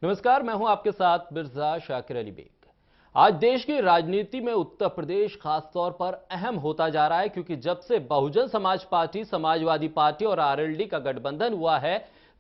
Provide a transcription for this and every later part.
नमस्कार, मैं हूं आपके साथ मिर्जा शाकिर अली बेग। आज देश की राजनीति में उत्तर प्रदेश खासतौर पर अहम होता जा रहा है, क्योंकि जब से बहुजन समाज पार्टी, समाजवादी पार्टी और आरएलडी का गठबंधन हुआ है,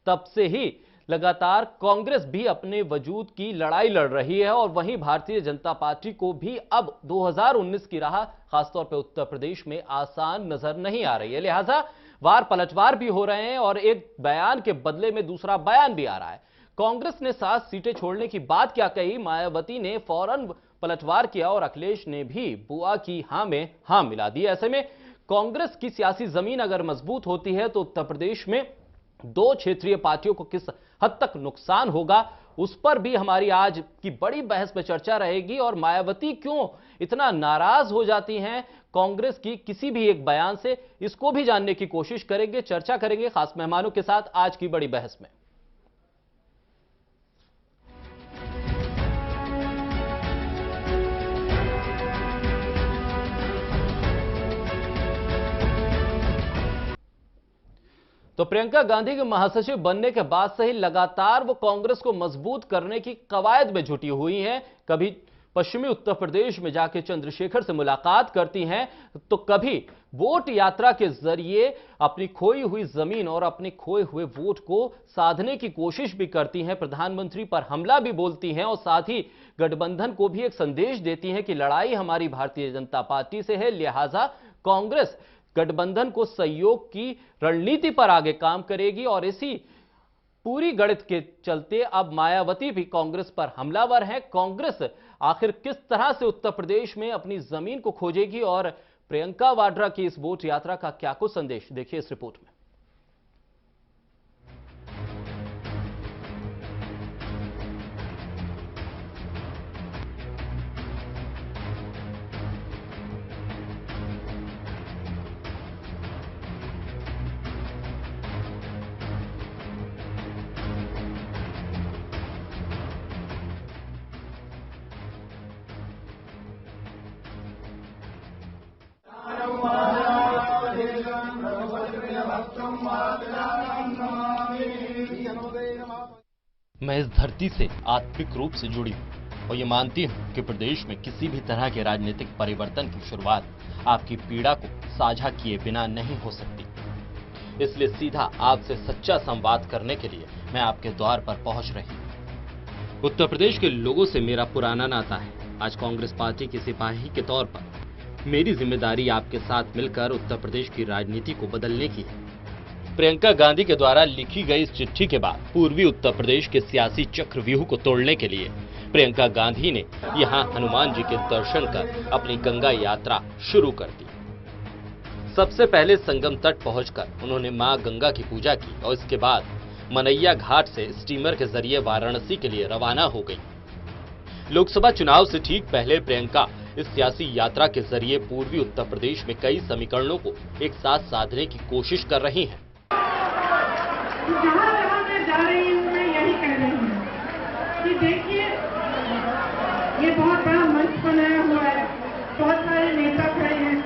तब से ही लगातार कांग्रेस भी अपने वजूद की लड़ाई लड़ रही है और वहीं भारतीय जनता पार्टी को भी अब 2019 की राह खासतौर पर उत्तर प्रदेश में आसान नजर नहीं आ रही है। लिहाजा वार पलटवार भी हो रहे हैं और एक बयान के बदले में दूसरा बयान भी आ रहा है। कांग्रेस ने 7 सीटें छोड़ने की बात क्या कही, मायावती ने फौरन पलटवार किया और अखिलेश ने भी बुआ की हां में हां मिला दी। ऐसे में कांग्रेस की सियासी जमीन अगर मजबूत होती है तो उत्तर प्रदेश में दो क्षेत्रीय पार्टियों को किस हद तक नुकसान होगा, उस पर भी हमारी आज की बड़ी बहस में चर्चा रहेगी। और मायावती क्यों इतना नाराज हो जाती हैं कांग्रेस की किसी भी एक बयान से, इसको भी जानने की कोशिश करेंगे, चर्चा करेंगे खास मेहमानों के साथ आज की बड़ी बहस में। तो प्रियंका गांधी के महासचिव बनने के बाद से ही लगातार वो कांग्रेस को मजबूत करने की कवायद में जुटी हुई हैं। कभी पश्चिमी उत्तर प्रदेश में जाके चंद्रशेखर से मुलाकात करती हैं, तो कभी वोट यात्रा के जरिए अपनी खोई हुई जमीन और अपने खोए हुए वोट को साधने की कोशिश भी करती हैं। प्रधानमंत्री पर हमला भी बोलती हैं और साथ ही गठबंधन को भी एक संदेश देती हैं कि लड़ाई हमारी भारतीय जनता पार्टी से है, लिहाजा कांग्रेस गठबंधन को सहयोग की रणनीति पर आगे काम करेगी। और इसी पूरी गणित के चलते अब मायावती भी कांग्रेस पर हमलावर हैं। कांग्रेस आखिर किस तरह से उत्तर प्रदेश में अपनी जमीन को खोजेगी और प्रियंका वाड्रा की इस वोट यात्रा का क्या कुछ संदेश, देखिए इस रिपोर्ट में। मैं इस धरती से आत्मिक रूप से जुड़ी हूं और ये मानती हूं कि प्रदेश में किसी भी तरह के राजनीतिक परिवर्तन की शुरुआत आपकी पीड़ा को साझा किए बिना नहीं हो सकती। इसलिए सीधा आपसे सच्चा संवाद करने के लिए मैं आपके द्वार पर पहुंच रही हूं। उत्तर प्रदेश के लोगों से मेरा पुराना नाता है। आज कांग्रेस पार्टी के सिपाही के तौर पर मेरी जिम्मेदारी आपके साथ मिलकर उत्तर प्रदेश की राजनीति को बदलने की है। प्रियंका गांधी के द्वारा लिखी गई इस चिट्ठी के बाद पूर्वी उत्तर प्रदेश के सियासी चक्रव्यूह को तोड़ने के लिए प्रियंका गांधी ने यहां हनुमान जी के दर्शन कर अपनी गंगा यात्रा शुरू कर दी। सबसे पहले संगम तट पहुंचकर उन्होंने मां गंगा की पूजा की और इसके बाद मनैया घाट से स्टीमर के जरिए वाराणसी के लिए रवाना हो गई। लोकसभा चुनाव से ठीक पहले प्रियंका इस सियासी यात्रा के जरिए पूर्वी उत्तर प्रदेश में कई समीकरणों को एक साथ साधने की कोशिश कर रही हैं। जहाँ जहाँ मैं जा रही हूँ मैं यही कह रही हूँ कि देखिए ये बहुत बड़ा मंच बनाया हुआ है, बहुत सारे नेता खड़े हैं,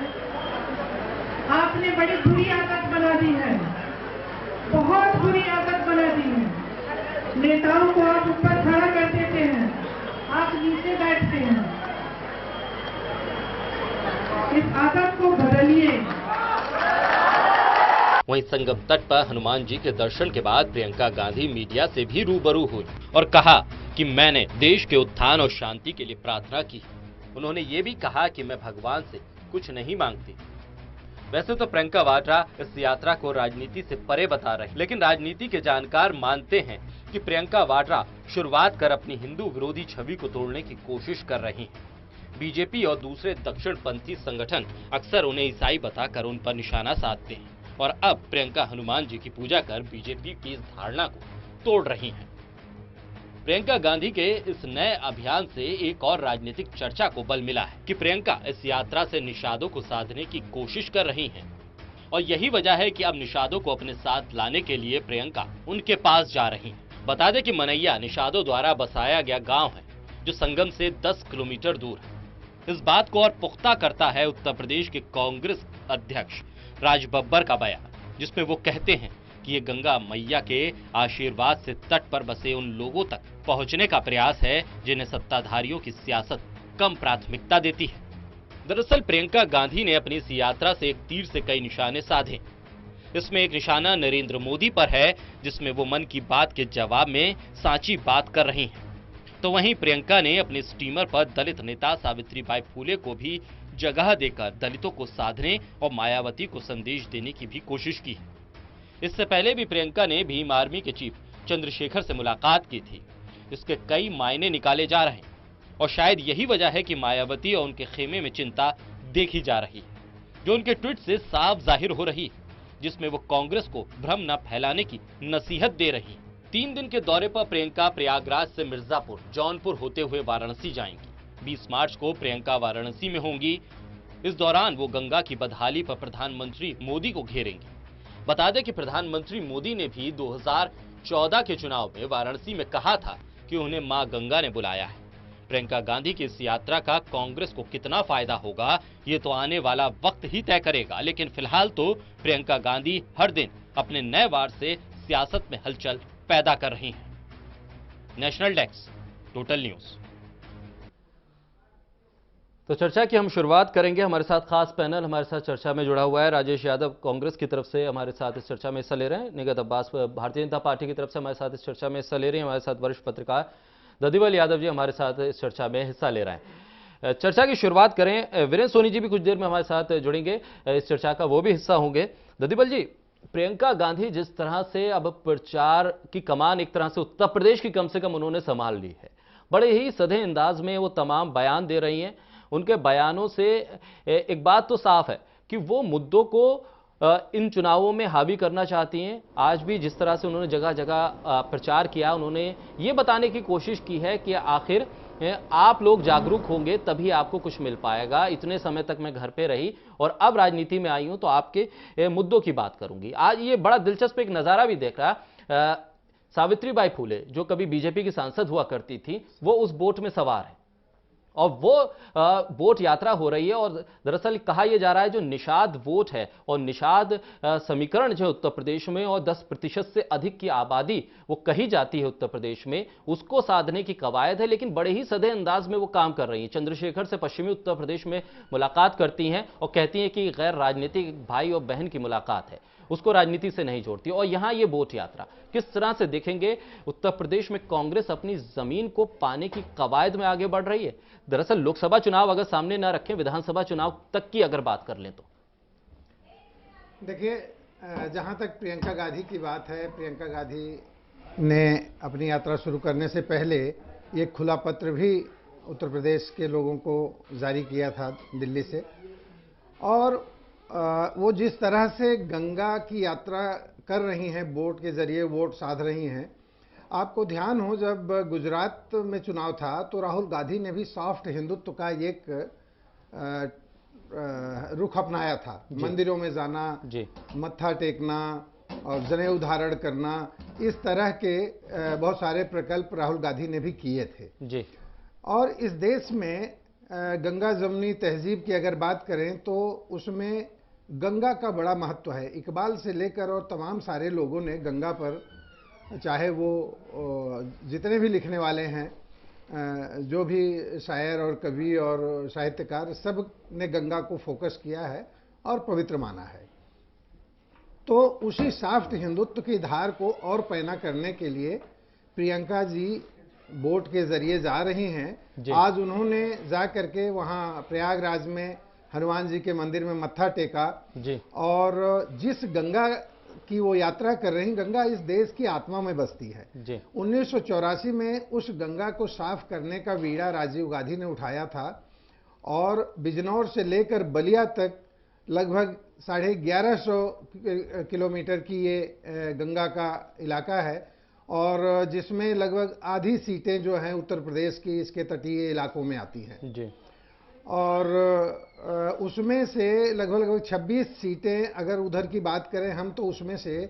आपने बड़ी बुरी आदत बना दी है, बहुत बुरी आदत बना दी है। नेताओं को आप ऊपर खड़ा कर देते हैं, आप नीचे बैठते हैं। इस आदत को बदलिए। वहीं संगम तट पर हनुमान जी के दर्शन के बाद प्रियंका गांधी मीडिया से भी रूबरू हुई और कहा कि मैंने देश के उत्थान और शांति के लिए प्रार्थना की। उन्होंने ये भी कहा कि मैं भगवान से कुछ नहीं मांगती। वैसे तो प्रियंका वाड्रा इस यात्रा को राजनीति से परे बता रही, लेकिन राजनीति के जानकार मानते हैं कि प्रियंका वाड्रा शुरुआत कर अपनी हिंदू विरोधी छवि को तोड़ने की कोशिश कर रही है। बीजेपी और दूसरे दक्षिणपंथी संगठन अक्सर उन्हें ईसाई बताकर उन पर निशाना साधते हैं और अब प्रियंका हनुमान जी की पूजा कर बीजेपी की इस धारणा को तोड़ रही हैं। प्रियंका गांधी के इस नए अभियान से एक और राजनीतिक चर्चा को बल मिला है कि प्रियंका इस यात्रा से निषादों को साधने की कोशिश कर रही हैं और यही वजह है कि अब निषादों को अपने साथ लाने के लिए प्रियंका उनके पास जा रही हैं। बता दें कि मनैया निषादों द्वारा बसाया गया गांव है जो संगम से 10 किलोमीटर दूर है। इस बात को और पुख्ता करता है उत्तर प्रदेश के कांग्रेस अध्यक्ष राज बब्बर का बयान, जिसमें वो कहते हैं कि ये गंगा मैया के आशीर्वाद से तट पर बसे उन लोगों तक पहुंचने का प्रयास है जिन्हें सत्ताधारियों की सियासत कम प्राथमिकता देती है। दरअसल प्रियंका गांधी ने अपनी इस यात्रा से एक तीर से कई निशाने साधे। इसमें एक निशाना नरेंद्र मोदी पर है, जिसमें वो मन की बात के जवाब में सांची बात कर रही हैं। तो वहीं प्रियंका ने अपने स्टीमर पर दलित नेता सावित्रीबाई फुले को भी जगह देकर दलितों को साधने और मायावती को संदेश देने की भी कोशिश की है। इससे पहले भी प्रियंका ने भीम आर्मी के चीफ चंद्रशेखर से मुलाकात की थी। इसके कई मायने निकाले जा रहे हैं और शायद यही वजह है कि मायावती और उनके खेमे में चिंता देखी जा रही है, जो उनके ट्वीट से साफ जाहिर हो रही है, जिसमें वो कांग्रेस को भ्रम न फैलाने की नसीहत दे रही है। 3 दिन के दौरे पर प्रियंका प्रयागराज से मिर्जापुर, जौनपुर होते हुए वाराणसी जाएंगी। 20 मार्च को प्रियंका वाराणसी में होंगी। इस दौरान वो गंगा की बदहाली पर प्रधानमंत्री मोदी को घेरेंगी। बता दें कि प्रधानमंत्री मोदी ने भी 2014 के चुनाव में वाराणसी में कहा था कि उन्हें मां गंगा ने बुलाया है। प्रियंका गांधी की इस यात्रा का कांग्रेस को कितना फायदा होगा, ये तो आने वाला वक्त ही तय करेगा। लेकिन फिलहाल तो प्रियंका गांधी हर दिन अपने नए वार से सियासत में हलचल पैदा कर रही हैं। National desk, total news. तो चर्चा की हम शुरुआत करेंगे। हमारे साथ खास पैनल हमारे साथ चर्चा में जुड़ा हुआ है। राजेश यादव कांग्रेस की तरफ से हमारे साथ इस चर्चा में हिस्सा ले रहे हैं। निगत अब्बास भारतीय जनता पार्टी की तरफ से हमारे साथ इस चर्चा में हिस्सा ले रहे हैं। हमारे साथ वरिष्ठ पत्रकार ददीवल यादव जी हमारे साथ इस चर्चा में हिस्सा ले रहे हैं। चर्चा की शुरुआत करें। वीरेंद्र सोनी जी भी कुछ देर में हमारे साथ जुड़ेंगे, इस चर्चा का वो भी हिस्सा होंगे। ददीवल जी, प्रियंका गांधी जिस तरह से अब प्रचार की कमान एक तरह से उत्तर प्रदेश की कम से कम उन्होंने संभाल ली है, बड़े ही सधे अंदाज में वो तमाम बयान दे रही हैं। उनके बयानों से एक बात तो साफ है कि वो मुद्दों को इन चुनावों में हावी करना चाहती हैं। आज भी जिस तरह से उन्होंने जगह जगह प्रचार किया, उन्होंने ये बताने की कोशिश की है कि आखिर आप लोग जागरूक होंगे तभी आपको कुछ मिल पाएगा। इतने समय तक मैं घर पे रही और अब राजनीति में आई हूं तो आपके मुद्दों की बात करूंगी। आज ये बड़ा दिलचस्प एक नजारा भी देख रहा। सावित्रीबाई फुले जो कभी बीजेपी की सांसद हुआ करती थी, वो उस बोट में सवार है और वो वोट यात्रा हो रही है। और दरअसल कहा यह जा रहा है जो निषाद वोट है और निषाद समीकरण जो उत्तर प्रदेश में और 10% से अधिक की आबादी वो कही जाती है उत्तर प्रदेश में, उसको साधने की कवायद है। लेकिन बड़े ही सधे अंदाज में वो काम कर रही हैं। चंद्रशेखर से पश्चिमी उत्तर प्रदेश में मुलाकात करती हैं और कहती हैं कि गैर राजनीतिक भाई और बहन की मुलाकात है, उसको राजनीति से नहीं जोड़ती। और यहां ये वोट यात्रा किस तरह से देखेंगे, उत्तर प्रदेश में कांग्रेस अपनी जमीन को पाने की कवायद में आगे बढ़ रही है। दरअसल लोकसभा चुनाव अगर सामने ना रखें, विधानसभा चुनाव तक की अगर बात कर लें तो देखिए, जहां तक प्रियंका गांधी की बात है, प्रियंका गांधी ने अपनी यात्रा शुरू करने से पहले एक खुला पत्र भी उत्तर प्रदेश के लोगों को जारी किया था दिल्ली से। और वो जिस तरह से गंगा की यात्रा कर रही हैं, बोट के जरिए वोट साध रही हैं, आपको ध्यान हो जब गुजरात में चुनाव था तो राहुल गांधी ने भी सॉफ्ट हिंदुत्व का एक रुख अपनाया था। मंदिरों में जाना, मत्था टेकना और जनेऊ धारण करना, इस तरह के बहुत सारे प्रकल्प राहुल गांधी ने भी किए थे जी। और इस देश में गंगा जमुनी तहजीब की अगर बात करें तो उसमें गंगा का बड़ा महत्व है। इकबाल से लेकर और तमाम सारे लोगों ने गंगा पर, चाहे वो जितने भी लिखने वाले हैं, जो भी शायर और कवि और साहित्यकार, सब ने गंगा को फोकस किया है और पवित्र माना है। तो उसी सॉफ्ट हिंदुत्व की धार को और पैना करने के लिए प्रियंका जी बोट के जरिए जा रही हैं। आज उन्होंने जा करके वहाँ प्रयागराज में हनुमान जी के मंदिर में मत्था टेका जी। और जिस गंगा की वो यात्रा कर रही, गंगा इस देश की आत्मा में बसती है जी। 1984 में उस गंगा को साफ करने का बीड़ा राजीव गांधी ने उठाया था और बिजनौर से लेकर बलिया तक लगभग 1150 किलोमीटर की ये गंगा का इलाका है और जिसमें लगभग आधी सीटें जो हैं उत्तर प्रदेश की इसके तटीय इलाकों में आती हैं जी। और उसमें से लगभग 26 सीटें अगर उधर की बात करें हम, तो उसमें से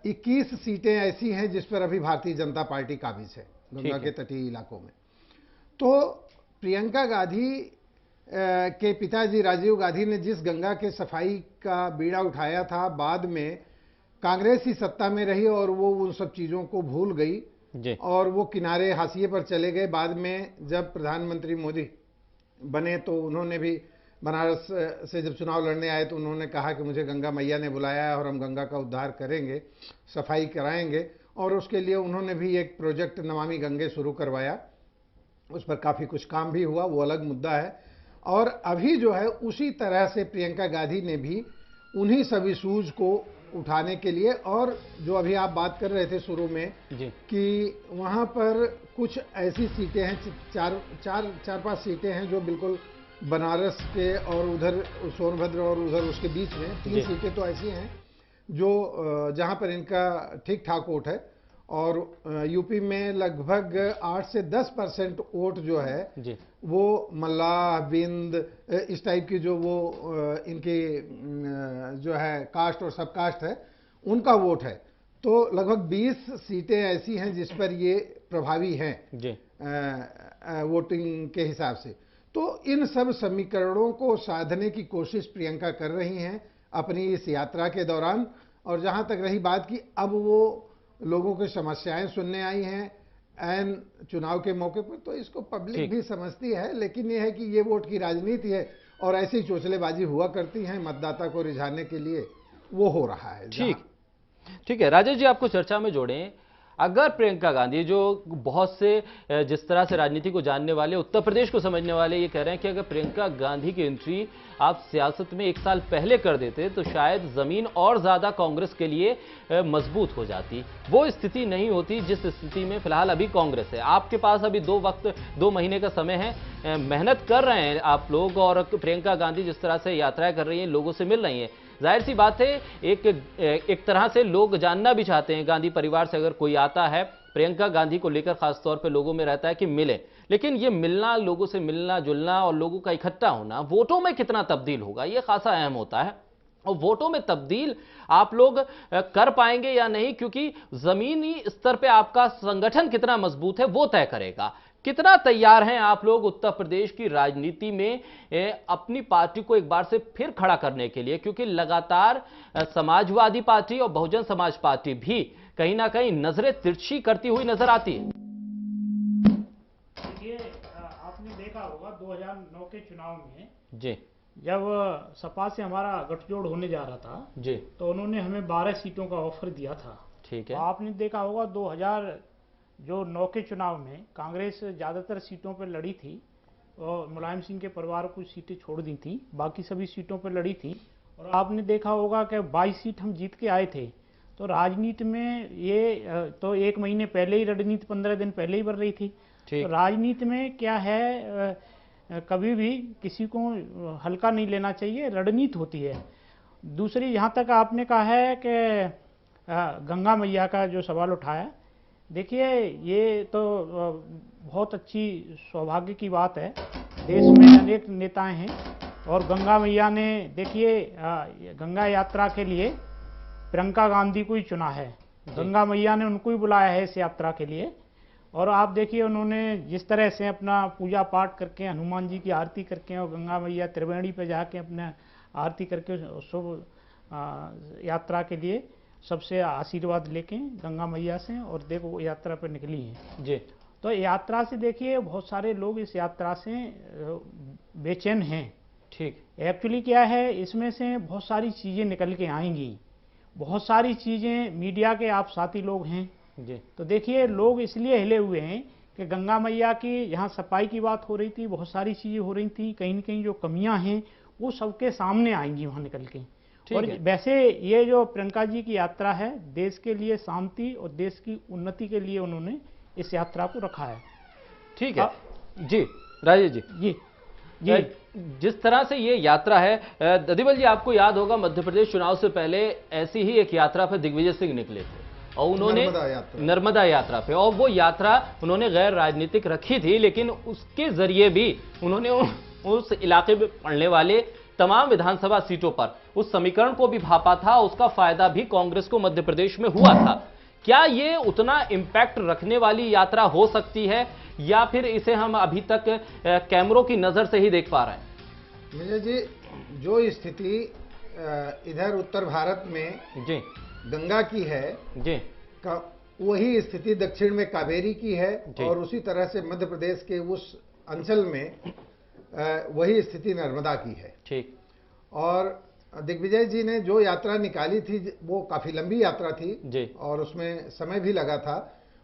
21 सीटें ऐसी हैं जिस पर अभी भारतीय जनता पार्टी काबिज है गंगा के तटीय इलाकों में। तो प्रियंका गांधी के पिताजी राजीव गांधी ने जिस गंगा के सफाई का बीड़ा उठाया था, बाद में कांग्रेस ही सत्ता में रही और वो उन सब चीज़ों को भूल गई और वो किनारे हाशिए पर चले गए। बाद में जब प्रधानमंत्री मोदी बने तो उन्होंने भी बनारस से जब चुनाव लड़ने आए तो उन्होंने कहा कि मुझे गंगा मैया ने बुलाया है और हम गंगा का उद्धार करेंगे, सफाई कराएंगे, और उसके लिए उन्होंने भी एक प्रोजेक्ट नमामि गंगे शुरू करवाया। उस पर काफ़ी कुछ काम भी हुआ, वो अलग मुद्दा है। और अभी जो है उसी तरह से प्रियंका गांधी ने भी उन्हीं सब इशूज को उठाने के लिए, और जो अभी आप बात कर रहे थे शुरू में कि वहाँ पर कुछ ऐसी सीटें हैं, चार पांच सीटें हैं जो बिल्कुल बनारस के और उधर सोनभद्र और उधर उसके बीच में 3 सीटें तो ऐसी हैं जो जहाँ पर इनका ठीक ठाक वोट है। और यूपी में लगभग 8 से 10% वोट जो है वो मल्लाह, बिंद, इस टाइप की जो वो इनकी जो है कास्ट और सब कास्ट है उनका वोट है। तो लगभग 20 सीटें ऐसी हैं जिस पर ये प्रभावी हैं वोटिंग के हिसाब से। तो इन सब समीकरणों को साधने की कोशिश प्रियंका कर रही हैं अपनी इस यात्रा के दौरान। और जहां तक रही बात की अब वो लोगों की समस्याएं सुनने आई हैं ऐन चुनाव के मौके पर, तो इसको पब्लिक भी समझती है। लेकिन ये है कि ये वोट की राजनीति है और ऐसी चोचलेबाजी हुआ करती हैं मतदाता को रिझाने के लिए, वो हो रहा है। ठीक है राजेश जी, आपको चर्चा में जोड़ें। अगर प्रियंका गांधी, जो बहुत से जिस तरह से राजनीति को जानने वाले, उत्तर प्रदेश को समझने वाले ये कह रहे हैं कि अगर प्रियंका गांधी की एंट्री आप सियासत में 1 साल पहले कर देते तो शायद जमीन और ज्यादा कांग्रेस के लिए मजबूत हो जाती। वो स्थिति नहीं होती जिस स्थिति में फिलहाल अभी कांग्रेस है। आपके पास अभी 2 महीने का समय है, मेहनत कर रहे हैं आप लोग, और प्रियंका गांधी जिस तरह से यात्राएं कर रही हैं, लोगों से मिल रही हैं, जाहिर सी बात है एक तरह से लोग जानना भी चाहते हैं। गांधी परिवार से अगर कोई आता है प्रियंका गांधी को लेकर खासतौर पे लोगों में रहता है कि मिले, लेकिन ये मिलना, लोगों से मिलना जुलना और लोगों का इकट्ठा होना वोटों में कितना तब्दील होगा, ये खासा अहम होता है। और वोटों में तब्दील आप लोग कर पाएंगे या नहीं, क्योंकि जमीनी स्तर पे आपका संगठन कितना मजबूत है वो तय करेगा। कितना तैयार हैं आप लोग उत्तर प्रदेश की राजनीति में अपनी पार्टी को एक बार से फिर खड़ा करने के लिए, क्योंकि लगातार समाजवादी पार्टी और बहुजन समाज पार्टी भी कहीं ना कहीं नजरें तिरछी करती हुई नजर आती है। देखिए, आपने देखा होगा 2009 के चुनाव में जी, जब सपा से हमारा गठजोड़ होने जा रहा था जी, तो उन्होंने हमें 12 सीटों का ऑफर दिया था। ठीक है। आपने देखा होगा 2009 के चुनाव में कांग्रेस ज्यादातर सीटों पर लड़ी थी और मुलायम सिंह के परिवार को सीटें छोड़ दी थी, बाकी सभी सीटों पर लड़ी थी। और आपने देखा होगा कि 22 सीट हम जीत के आए थे। तो राजनीति में ये तो 1 महीने पहले ही रणनीति 15 दिन पहले ही बन रही थी। तो राजनीति में क्या है, कभी भी किसी को हल्का नहीं लेना चाहिए, रणनीति होती है। दूसरी, यहाँ तक आपने कहा है कि गंगा मैया का जो सवाल उठाया, देखिए ये तो बहुत अच्छी सौभाग्य की बात है। देश में अनेक नेताएं हैं और गंगा मैया ने, देखिए गंगा यात्रा के लिए प्रियंका गांधी को ही चुना है। गंगा मैया ने उनको ही बुलाया है इस यात्रा के लिए। और आप देखिए उन्होंने जिस तरह से अपना पूजा पाठ करके, हनुमान जी की आरती करके और गंगा मैया त्रिवेणी पे जाके अपने आरती करके शुभ यात्रा के लिए सबसे आशीर्वाद लेके गंगा मैया से, और देखो यात्रा पर निकली हैं जी। तो यात्रा से देखिए बहुत सारे लोग इस यात्रा से बेचैन हैं। ठीक, एक्चुअली क्या है, इसमें से बहुत सारी चीज़ें निकल के आएंगी, बहुत सारी चीज़ें। मीडिया के आप साथी लोग हैं जी। तो देखिए लोग इसलिए हिले हुए हैं कि गंगा मैया की यहाँ सफाई की बात हो रही थी, बहुत सारी चीज़ें हो रही थी, कहीं न कहीं जो कमियां हैं वो सबके सामने आएंगी वहाँ निकल के। और वैसे ये जो प्रियंका जी की यात्रा है, देश के लिए शांति और देश की उन्नति के लिए उन्होंने इस यात्रा को रखा है। ठीक है जी राजेश जी। जी जी, जिस तरह से ये यात्रा है, ददीबल जी आपको याद होगा मध्य प्रदेश चुनाव से पहले ऐसी ही एक यात्रा पर दिग्विजय सिंह निकले थे और उन्होंने नर्मदा यात्रा पे, और वो यात्रा उन्होंने गैर राजनीतिक रखी थी, लेकिन उसके जरिए भी उन्होंने उस इलाके में पड़ने वाले तमाम विधानसभा सीटों पर उस समीकरण को भी भापा था। उसका फायदा भी कांग्रेस को मध्य प्रदेश में हुआ था। क्या ये उतना इम्पैक्ट रखने वाली यात्रा हो सकती है, या फिर इसे हम अभी तक कैमरों की नजर से ही देख पा रहे हैं? विजय जी, जो स्थिति इधर उत्तर भारत में जी गंगा की है जी, वही स्थिति दक्षिण में कावेरी की है और उसी तरह से मध्य प्रदेश के उस अंचल में वही स्थिति नर्मदा की है। ठीक। और दिग्विजय जी ने जो यात्रा निकाली थी वो काफी लंबी यात्रा थी जी। और उसमें समय भी लगा था।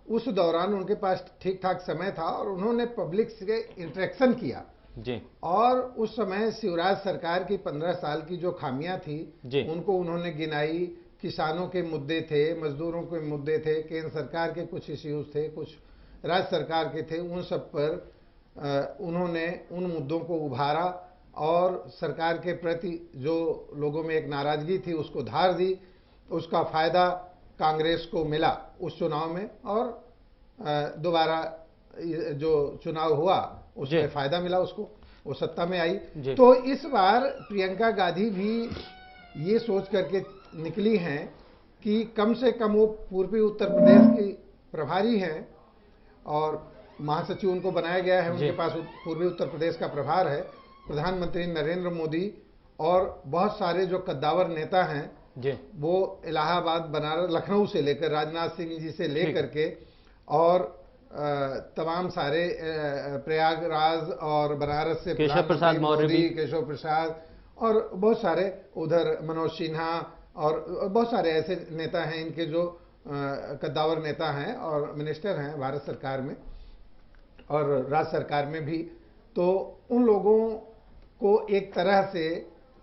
उस दौरान उनके पास ठीक ठाक समय था और उन्होंने पब्लिक से इंटरेक्शन किया जी। और उस समय शिवराज सरकार की 15 साल की जो खामियां थी उनको उन्होंने गिनाई। किसानों के मुद्दे थे, मजदूरों के मुद्दे थे, केंद्र सरकार के कुछ इश्यूज थे, कुछ राज्य सरकार के थे, उन सब पर उन्होंने उन मुद्दों को उभारा और सरकार के प्रति जो लोगों में एक नाराजगी थी उसको धार दी। उसका फायदा कांग्रेस को मिला उस चुनाव में और दोबारा जो चुनाव हुआ उसमें फायदा मिला उसको, वो सत्ता में आई। तो इस बार प्रियंका गांधी भी ये सोच करके निकली हैं कि कम से कम वो पूर्वी उत्तर प्रदेश की प्रभारी हैं और महासचिव उनको बनाया गया है, उनके पास पूर्वी उत्तर प्रदेश का प्रभार है। प्रधानमंत्री नरेंद्र मोदी और बहुत सारे जो कद्दावर नेता हैं वो इलाहाबाद, बनारस, लखनऊ से लेकर राजनाथ सिंह जी से लेकर के और तमाम सारे प्रयागराज और बनारस से केशव प्रसाद मौर्य, केशव प्रसाद और बहुत सारे उधर मनोज सिन्हा और बहुत सारे ऐसे नेता हैं इनके जो कद्दावर नेता हैं और मिनिस्टर हैं भारत सरकार में और राज्य सरकार में भी। तो उन लोगों को एक तरह से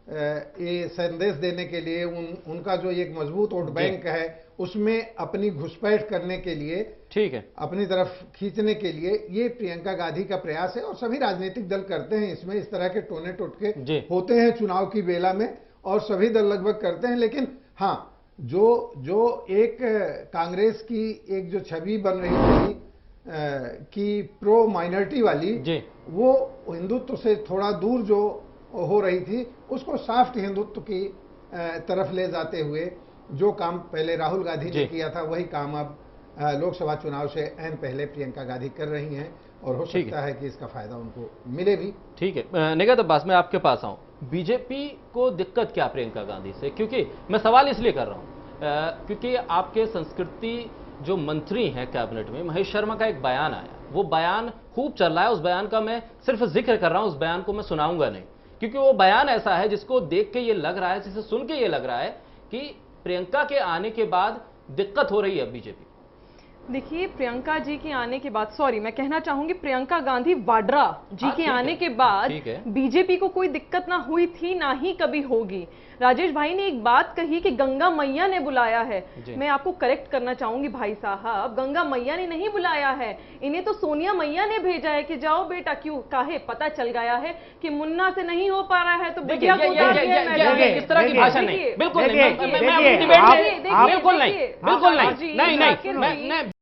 ये संदेश देने के लिए उनका जो एक मजबूत वोट बैंक है उसमें अपनी घुसपैठ करने के लिए, ठीक है, अपनी तरफ खींचने के लिए ये प्रियंका गांधी का प्रयास है। और सभी राजनीतिक दल करते हैं इसमें, इस तरह के टोने टोटके होते हैं चुनाव की बेला में और सभी दल लगभग करते हैं। लेकिन हाँ, जो एक कांग्रेस की एक जो छवि बन रही थी कि प्रो माइनॉरिटी वाली, वो हिंदुत्व से थोड़ा दूर जो हो रही थी उसको सॉफ्ट हिंदुत्व की तरफ ले जाते हुए जो काम पहले राहुल गांधी ने किया था वही काम अब लोकसभा चुनाव से ऐन पहले प्रियंका गांधी कर रही हैं और हो सकता है कि इसका फायदा उनको मिले भी। ठीक है, निगात अब्बास, मैं आपके पास आऊं। बीजेपी को दिक्कत क्या प्रियंका गांधी से? क्योंकि मैं सवाल इसलिए कर रहा हूं क्योंकि आपके संस्कृति जो मंत्री हैं कैबिनेट में, महेश शर्मा का एक बयान आया, वो बयान खूब चल रहा है। उस बयान का मैं सिर्फ जिक्र कर रहा हूं, उस बयान को मैं सुनाऊंगा नहीं, क्योंकि वो बयान ऐसा है जिसको देख के ये लग रहा है, जिसे सुन के ये लग रहा है कि प्रियंका के आने के बाद दिक्कत हो रही है बीजेपी। देखिए, प्रियंका जी के आने के बाद, सॉरी मैं कहना चाहूंगी, प्रियंका गांधी वाड्रा जी के आने के बाद बीजेपी को कोई दिक्कत ना हुई थी, ना ही कभी होगी। राजेश भाई ने एक बात कही कि गंगा मैया ने बुलाया है, मैं आपको करेक्ट करना चाहूंगी भाई साहब, गंगा मैया ने नहीं बुलाया है, इन्हें तो सोनिया मैया ने भेजा है कि जाओ बेटा, क्यों काहे पता चल गया है कि मुन्ना से नहीं हो पा रहा है तो बिटिया को इस तरह की भाषा नहीं, बिल्कुल नहीं, बिल्कुल नहीं,